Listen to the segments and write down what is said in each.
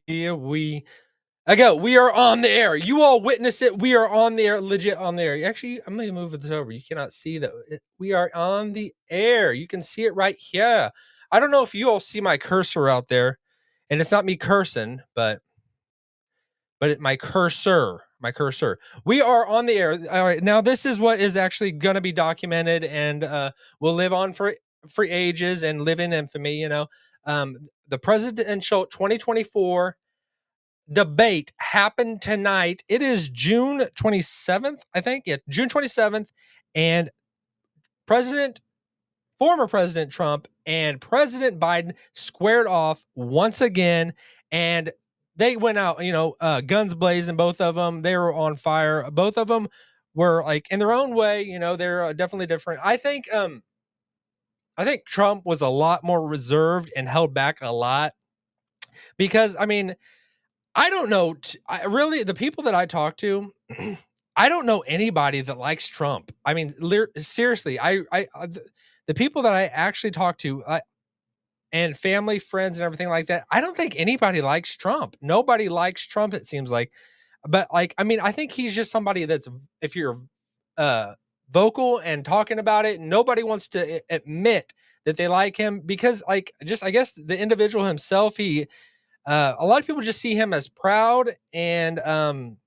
Here we go. We are on the air. You all witness it. We are on the air, legit on the air. Actually, I'm going to move this over. You cannot see that. We are on the air. You can see it right here. I don't know if you all see my cursor out there, and it's not me cursing, but my cursor, We are on the air. All right. Now, this is what is actually going to be documented and will live on for ages and live in infamy. The presidential 2024 debate happened tonight. It is June 27th, I think. Yeah, June 27th. And former President Trump and President Biden squared off once again. And they went out, guns blazing, both of them. They were on fire. Both of them were like in their own way, they're definitely different. I think Trump was a lot more reserved and held back a lot because, I don't know. Really, the people that I talk to, I don't know anybody that likes Trump. Seriously, the people that I actually talk to, and family, friends, and everything like that, I don't think anybody likes Trump. Nobody likes Trump, it seems like. But I think he's just somebody that's, if you're vocal and talking about it, nobody wants to admit that they like him because, I guess the individual himself, a lot of people just see him as proud and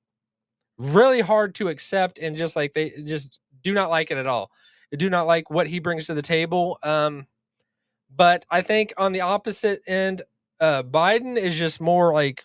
really hard to accept, and just like they just do not like it at all. They do not like what he brings to the table. But I think on the opposite end, Biden is just more like,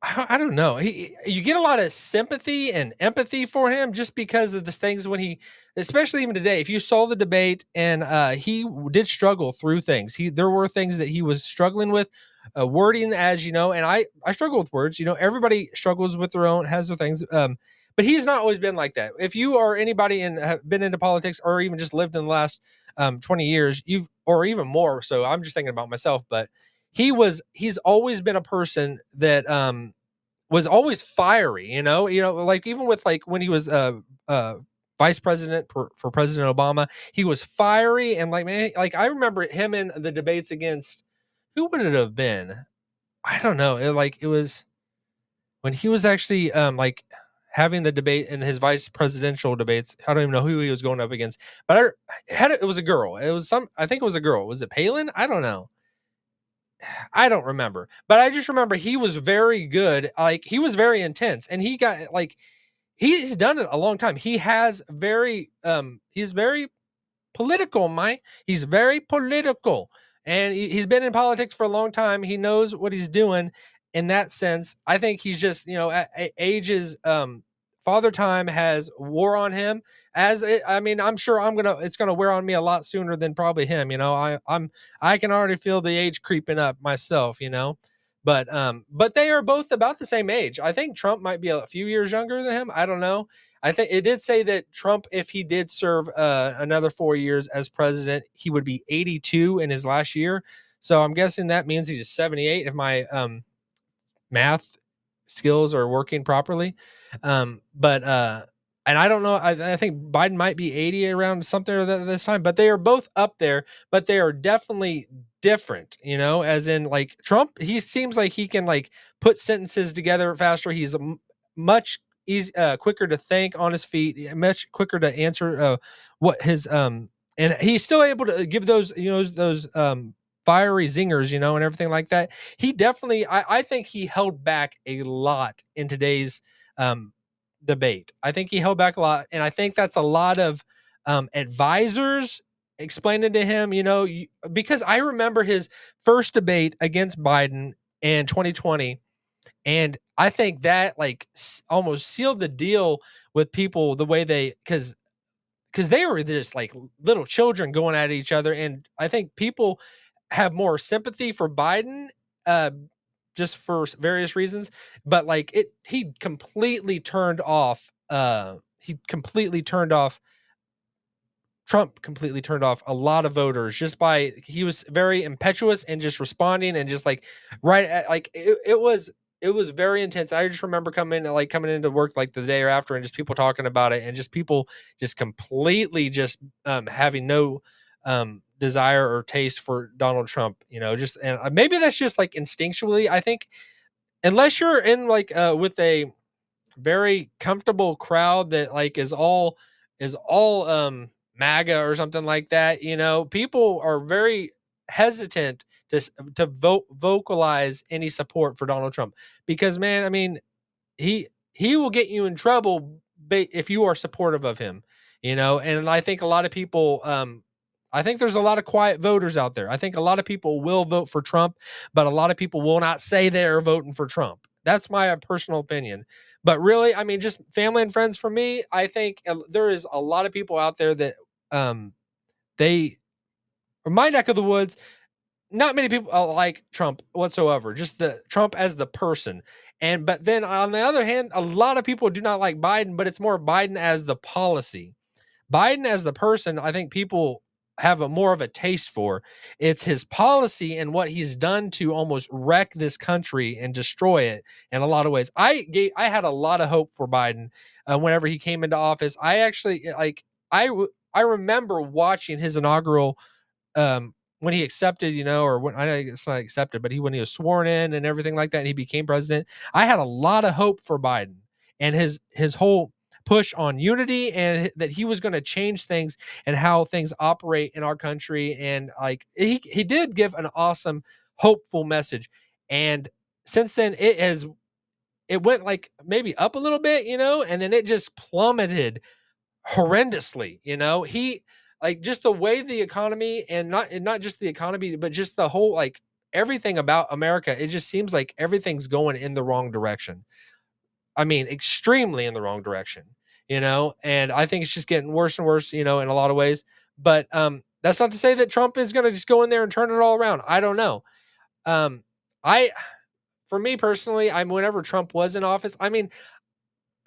I don't know. You get a lot of sympathy and empathy for him just because of the things when especially even today, if you saw the debate, and he did struggle through things. There were things that he was struggling with, wording, as you know, and I struggle with words. Everybody struggles with has their things. But he's not always been like that. If you are anybody and have been into politics or even just lived in the last 20 years, or even more. So I'm just thinking about myself, but he's always been a person that was always fiery, like even with like when he was vice president for President Obama, he was fiery. And like, man, like I remember him in the debates against, who would it have been? I don't know. It was when he was actually like having the debate in his vice presidential debates. I don't even know who he was going up against, but it was a girl. I think it was a girl. Was it Palin? I don't know. I don't remember, but I just remember he was very good. Like he was very intense, and he got like he's done it a long time. He's very political, Mike. He's very political, and he's been in politics for a long time. He knows what he's doing. In that sense, I think he's just at ages. Father Time has wore on him. I'm sure it's gonna wear on me a lot sooner than probably him. I can already feel the age creeping up myself. But they are both about the same age. I think Trump might be a few years younger than him. I don't know. I think it did say that Trump, if he did serve another 4 years as president, he would be 82 in his last year. So I'm guessing that means he's 78 if my math skills are working properly. But and I don't know. I think Biden might be 80 around something at this time, but they are both up there. But they are definitely different, as in like Trump, he seems like he can like put sentences together faster. He's much quicker to think on his feet, much quicker to answer what his and he's still able to give those those fiery zingers, and everything like that. He definitely, I think he held back a lot in today's debate. I think he held back a lot, and I think that's a lot of advisors explaining to him, because I remember his first debate against Biden in 2020, and I think that like almost sealed the deal with people the way because they were just like little children going at each other, and I think people have more sympathy for Biden, uh, just for various reasons. But like he completely turned off. Trump completely turned off a lot of voters just by he was very impetuous and just responding and just like right at, like it was very intense. I just remember coming into work like the day after and just people talking about it and just people just completely just having no desire or taste for Donald Trump, just and maybe that's just like instinctually. I think unless you're in like with a very comfortable crowd that like is all MAGA or something like that, people are very hesitant to vocalize any support for Donald Trump because man, I mean, he will get you in trouble if you are supportive of him, and I think a lot of people I think there's a lot of quiet voters out there. I think a lot of people will vote for Trump, but a lot of people will not say they're voting for Trump. That's my personal opinion. But really, I mean, just family and friends for me, I think there is a lot of people out there that um they my neck of the woods, not many people like Trump whatsoever, just the Trump as the person. But then on the other hand, a lot of people do not like Biden, but it's more Biden as the policy. Biden as the person, I think people have a more of a taste for. It's his policy and what he's done to almost wreck this country and destroy it in a lot of ways. I had a lot of hope for Biden whenever he came into office. I actually I remember watching his inaugural when he accepted, or when I know it's not accepted, but when he was sworn in and everything like that, and he became president, I had a lot of hope for Biden and his whole push on unity and that he was going to change things and how things operate in our country. And like he did give an awesome, hopeful message. And since then, it went like maybe up a little bit, and then it just plummeted horrendously. He like just the way the economy and not just the economy, but just the whole like everything about America, it just seems like everything's going in the wrong direction. I mean, extremely in the wrong direction, and I think it's just getting worse and worse, in a lot of ways. But that's not to say that Trump is going to just go in there and turn it all around. I don't know. Um, I, for me personally, whenever Trump was in office, I mean,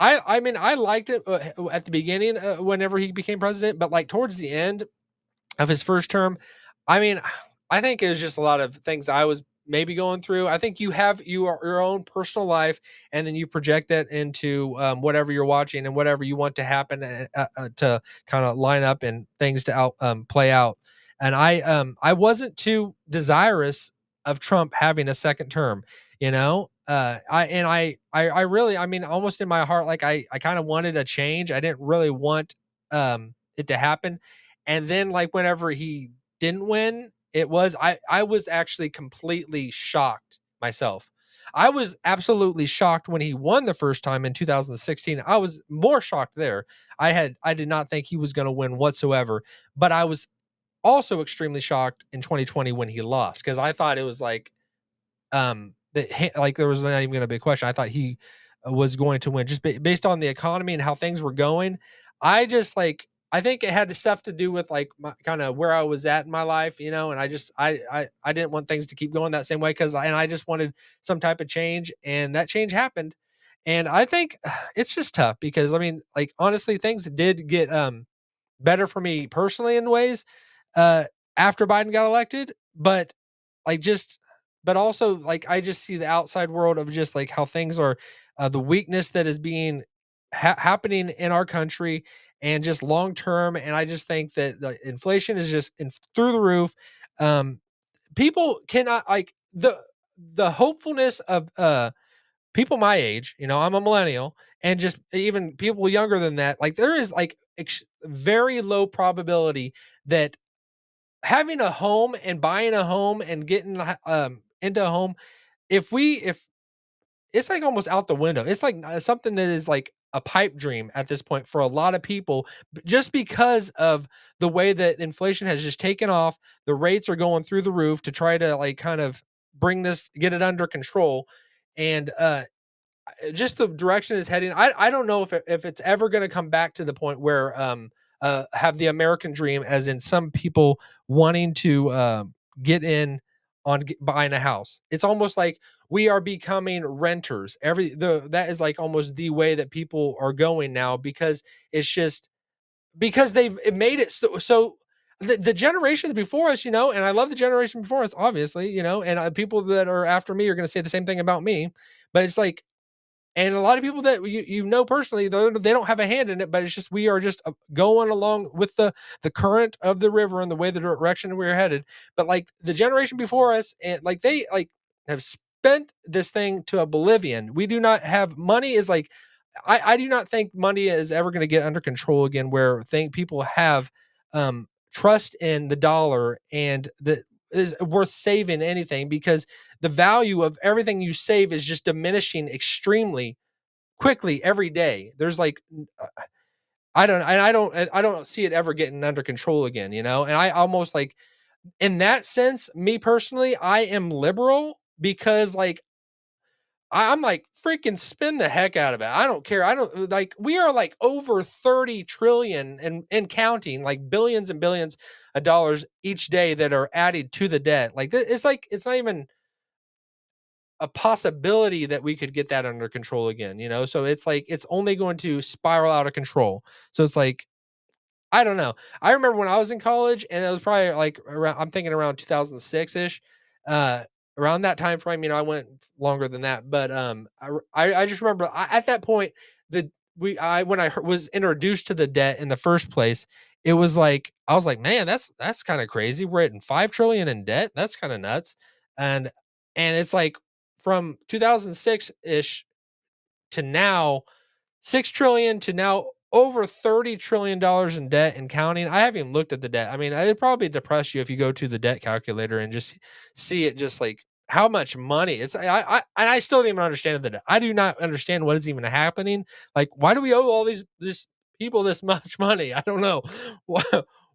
I liked it at the beginning whenever he became president, but like towards the end of his first term, I mean, I think it was just a lot of things I was maybe going through. I think you have your own personal life, and then you project that into whatever you're watching and whatever you want to happen to kind of line up and things to play out. And I wasn't too desirous of Trump having a second term, I really, I mean, almost in my heart, like I kind of wanted a change. I didn't really want it to happen. And then like whenever he didn't win, I was actually completely shocked myself. I was absolutely shocked when he won the first time in 2016. I was more shocked there. I did not think he was going to win whatsoever, but I was also extremely shocked in 2020 when he lost because I thought it was that like there was not even going to be a question. I thought he was going to win just based on the economy and how things were going. I think it had stuff to do with like kind of where I was at in my life, and I didn't want things to keep going that same way I just wanted some type of change, and that change happened. And I think it's just tough because I mean, like honestly, things did get better for me personally in ways uh after Biden got elected, but like just but also like I just see the outside world of just like how things are the weakness that is being happening in our country and just long term, and I just think that the inflation is just through the roof. People cannot like the hopefulness of people my age, I'm a millennial, and just even people younger than that, like there is like very low probability that having a home and buying a home and getting into a home, if it's like almost out the window. It's like something that is like a pipe dream at this point for a lot of people, just because of the way that inflation has just taken off. The rates are going through the roof to try to like kind of get it under control. And just the direction it's heading. I don't know if it's ever going to come back to the point where have the American dream, as in some people wanting to get in on buying a house. It's almost like we are becoming renters. That is like almost the way that people are going now, because it's just because they've made it so the generations before us, and I love the generation before us, obviously, and people that are after me are going to say the same thing about me, but it's like And a lot of people that personally, they don't have a hand in it, but it's just we are just going along with the current of the river and the way the direction we're headed. But like the generation before us, and like they like have spent this thing to oblivion. We do not have money. Is like I do not think money is ever going to get under control again. Where think people have trust in the dollar and that is worth saving anything because the value of everything you save is just diminishing extremely quickly every day. There's like I don't see it ever getting under control again, you know? And I almost like in that sense, me personally, I am liberal because like I'm like freaking spin the heck out of it. I don't care. I don't like we are like over 30 trillion and counting, like billions and billions of dollars each day that are added to the debt. It's like it's not even a possibility that we could get that under control again, you know? So it's like it's only going to spiral out of control. So it's like I don't know. I remember when I was in college and it was probably like around I'm thinking around 2006ish. Uh Around that time frame, you know, I went longer than that, but I just remember at that point the we I when was introduced to the debt in the first place, it was like I was like, "Man, that's kind of crazy. We're at 5 trillion in debt. That's kind of nuts." And it's like from 2006ish to now 6 trillion to now over 30 trillion dollars in debt and counting. I haven't even looked at the debt. I mean, it'd probably depress you if you go to the debt calculator and just see it just like how much money it's and I still don't even understand the debt. I do not understand what is even happening. Like why do we owe all these people this much money? I don't know. Why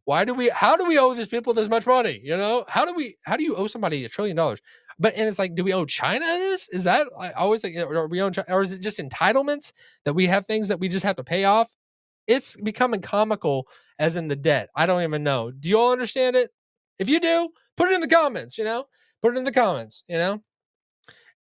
how do we owe these people this much money? You know? How do you owe somebody $1 trillion? But and it's like, do we owe China this? Is that I always think, or we owe, or is it just entitlements that we have things that we just have to pay off? It's becoming comical, as in the debt. I don't even know. Do you all understand it? If you do, put it in the comments. You know, put it in the comments. You know,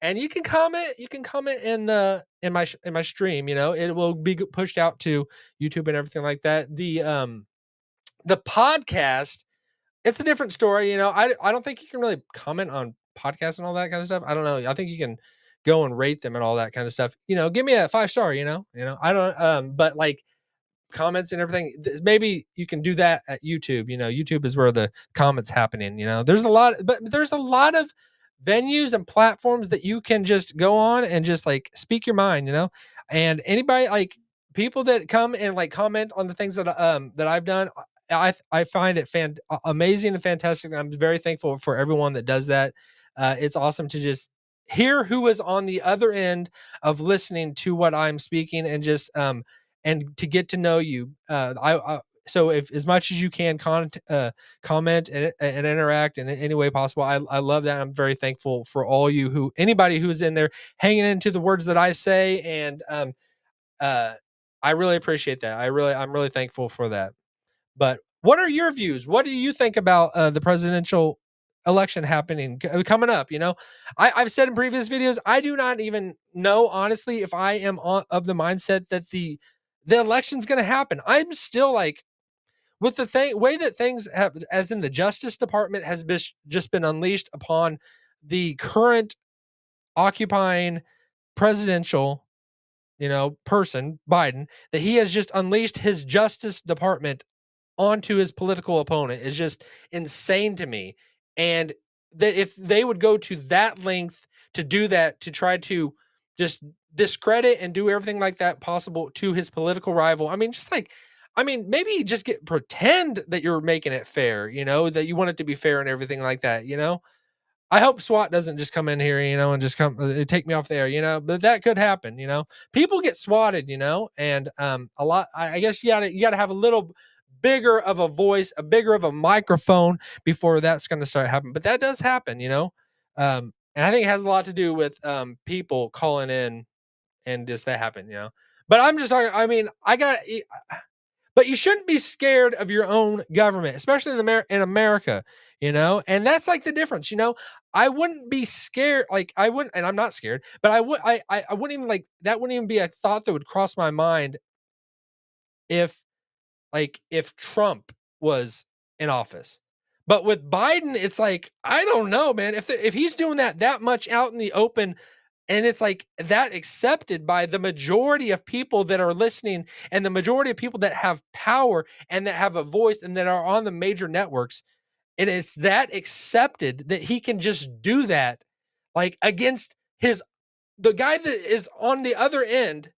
and you can comment. You can comment in the in my stream. You know, it will be pushed out to YouTube and everything like that. The podcast, it's a different story, you know. I don't think you can really comment on podcasts and all that kind of stuff. I don't know. I think you can go and rate them and all that kind of stuff. You know, give me a 5 star, you know. You know, I don't but like comments and everything, maybe you can do that at YouTube. You know, YouTube is where the comments happening, you know. There's a lot of venues and platforms that you can just go on and just like speak your mind, you know. And anybody like people that come and like comment on the things that I've done, I find it amazing and fantastic. And I'm very thankful for everyone that does that. It's awesome to just hear who is on the other end of listening to what I'm speaking and just and to get to know you. So if as much as you can comment and interact in any way possible, I love that. I'm very thankful for all you anybody who's in there hanging into the words that I say, and uh, I really appreciate that. I'm really thankful for that. But what are your views? What do you think about the presidential election happening coming up? You know, I've said in previous videos, I do not even know honestly if I am of the mindset that the election's going to happen. I'm still like with the way that things have, as in the Justice Department has just been unleashed upon the current occupying presidential, you know, person, Biden, that he has just unleashed his Justice Department onto his political opponent is just insane to me. And that if they would go to that length to do that, to try to just discredit and do everything like that possible to his political rival, I mean, just like, I mean, maybe just pretend that you're making it fair, you know, that you want it to be fair and everything like that, you know. I hope SWAT doesn't just come in here, you know, and just come take me off there, you know. But that could happen, you know. People get swatted, you know, and a lot. I guess you gotta have a little bigger of a voice, a bigger of a microphone before that's going to start happening. But that does happen, you know. And I think it has a lot to do with people calling in and just that happen, you know. But I'm just talking. I mean, but you shouldn't be scared of your own government, especially in America, you know? And that's like the difference, you know? I wouldn't be scared. Like I wouldn't, and I'm not scared, but I wouldn't even like, that wouldn't even be a thought that would cross my mind if if Trump was in office. But with Biden, it's like, I don't know, man. If he's doing that much out in the open And it's like that accepted by the majority of people that are listening, and the majority of people that have power and that have a voice and that are on the major networks. And it's that accepted that he can just do that, like against the guy that is on the other end,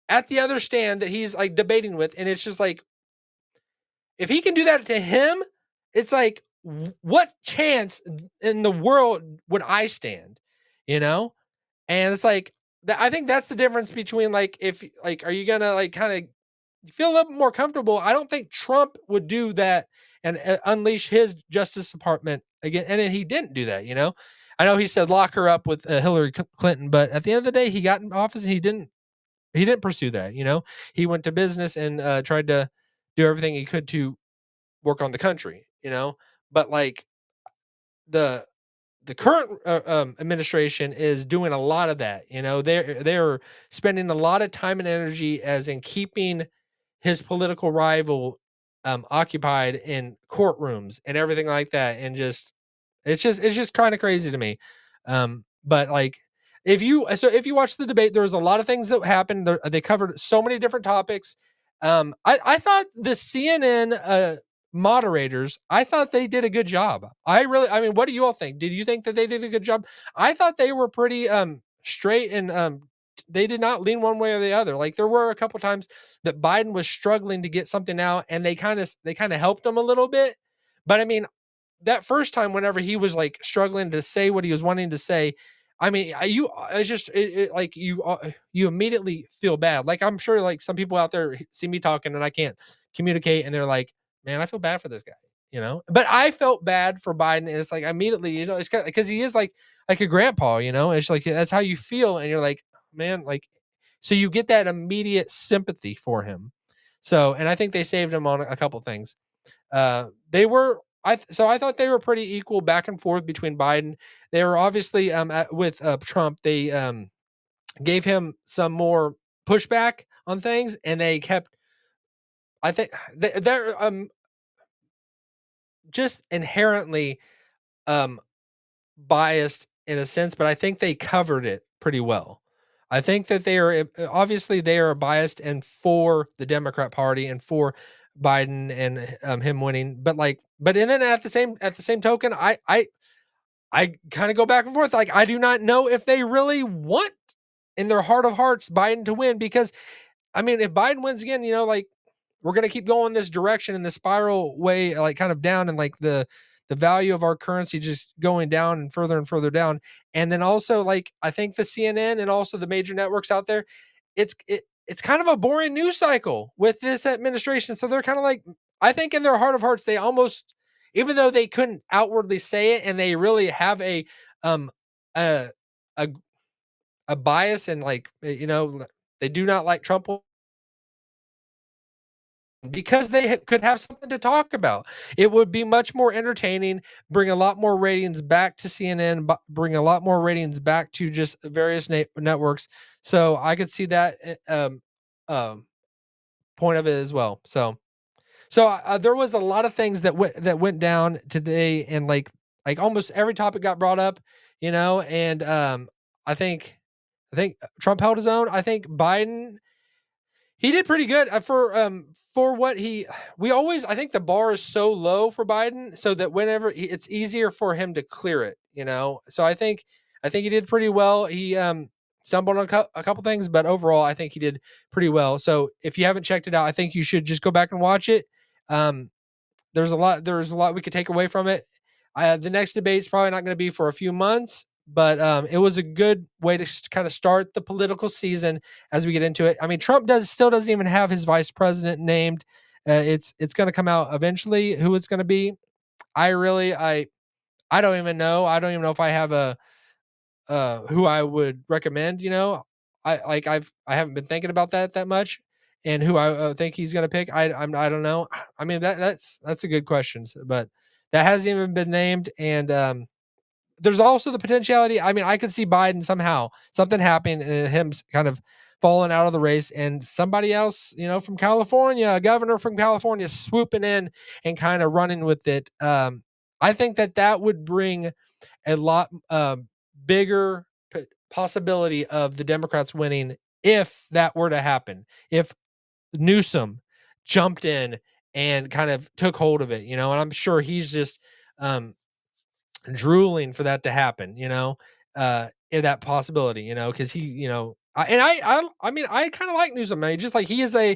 at the other stand that he's like debating with. And it's just like, if he can do that to him, it's like, what chance in the world would I stand? You know? And it's like, I think that's the difference between, like, if like, are you gonna like kind of feel a little more comfortable? I don't think Trump would do that and unleash his Justice Department again. And then he didn't do that. I know he said lock her up with Hillary Clinton, but at the end of the day, he got in office and he didn't pursue that. He went to business and tried to do everything he could to work on the country. But like the the current administration is doing a lot of that. They're spending a lot of time and energy as in keeping his political rival occupied in courtrooms and everything like that, and it's just kind of crazy to me. But like, if you watch the debate, there was a lot of things that happened. They covered so many different topics. I thought the CNN moderators, I thought they did a good job. I mean, what do you all think? Did you think that they did a good job? I thought they were pretty straight, and they did not lean one way or the other. Like, there were a couple times that Biden was struggling to get something out, and they kind of helped him a little bit. But I mean, that first time, whenever he was like struggling to say what he was wanting to say, I mean, it's just like you immediately feel bad. Like, I'm sure like some people out there see me talking and I can't communicate, and they're like, man, I feel bad for this guy. But I felt bad for Biden, and it's like immediately, it's kind of because he is like a grandpa. It's like that's how you feel, and you're like, man, like, so you get that immediate sympathy for him. So, and I think they saved him on a couple things. They were so I thought they were pretty equal back and forth between Biden. They were obviously with Trump. They gave him some more pushback on things, and they kept. I think they're just inherently um biased in a sense, but I think they covered it pretty well. I think that obviously they are biased and for the Democrat Party and for Biden and him winning, but and then at the same token, I kind of go back and forth. Like, I do not know if they really want in their heart of hearts Biden to win, because I mean, if Biden wins again, like, we're gonna keep going this direction in the spiral way, like kind of down, and like the value of our currency just going down and further down. And then also, like, I think the CNN and also the major networks out there, it's kind of a boring news cycle with this administration. So they're kind of like, I think in their heart of hearts, they almost, even though they couldn't outwardly say it, and they really have um a a, a bias, and like, they do not like Trump, because they could have something to talk about. It would be much more entertaining, bring a lot more ratings back to CNN, bring a lot more ratings back to just various networks. So I could see that um, point of it as well. So there was a lot of things that went down today, and like almost every topic got brought up, and I think Trump held his own. I think Biden, he did pretty good for what he we always, I think the bar is so low for Biden, so that whenever it's easier for him to clear it. So I think he did pretty well. He stumbled on a couple things, but overall I think he did pretty well. So if you haven't checked it out, I think you should just go back and watch it. Um there's a lot we could take away from it. The next debate is probably not going to be for a few months, but it was a good way to kind of start the political season as we get into it. I mean, Trump still doesn't even have his vice president named. It's going to come out eventually who it's going to be. I don't even know. I don't even know if I have a who I would recommend. I haven't been thinking about that much, and who I think he's going to pick. I don't know. I mean, that's a good question, but that hasn't even been named. And there's also the potentiality. I mean, I could see Biden somehow, something happening and him kind of falling out of the race, and somebody else, from California, a governor from California, swooping in and kind of running with it. I think that would bring a lot bigger possibility of the Democrats winning if that were to happen. If Newsom jumped in and kind of took hold of it, and I'm sure he's just drooling for that to happen, in that possibility, because he, I mean, I kind of like Newsom. I mean, just like he is an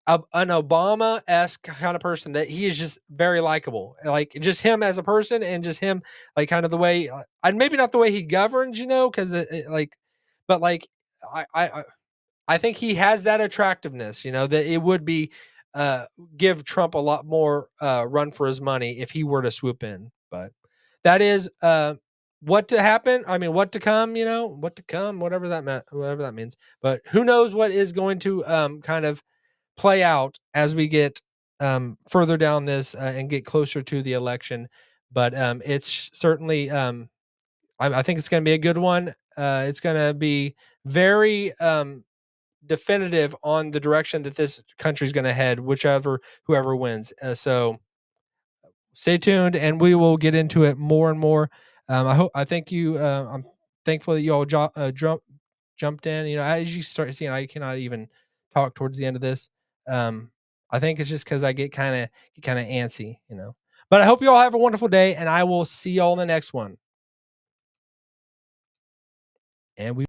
Obama-esque kind of person that he is just very likable. Like just him as a person and just him like kind of the way and maybe not the way he governs, because like, but like I, I I think he has that attractiveness, that it would be uh give Trump a lot more run for his money if he were to swoop in. But that is what to happen. I mean, what to come, what to come, whatever that means. But who knows what is going to kind of play out as we get further down this and get closer to the election. But it's certainly, I think it's going to be a good one. It's going to be very definitive on the direction that this country is going to head, whoever wins. So stay tuned, and we will get into it more and more. I thank you. I'm thankful that you all jumped in. As you start seeing, I cannot even talk towards the end of this. Um, I think it's just because I get kind of antsy. But I hope you all have a wonderful day, and I will see y'all in the next one. And we.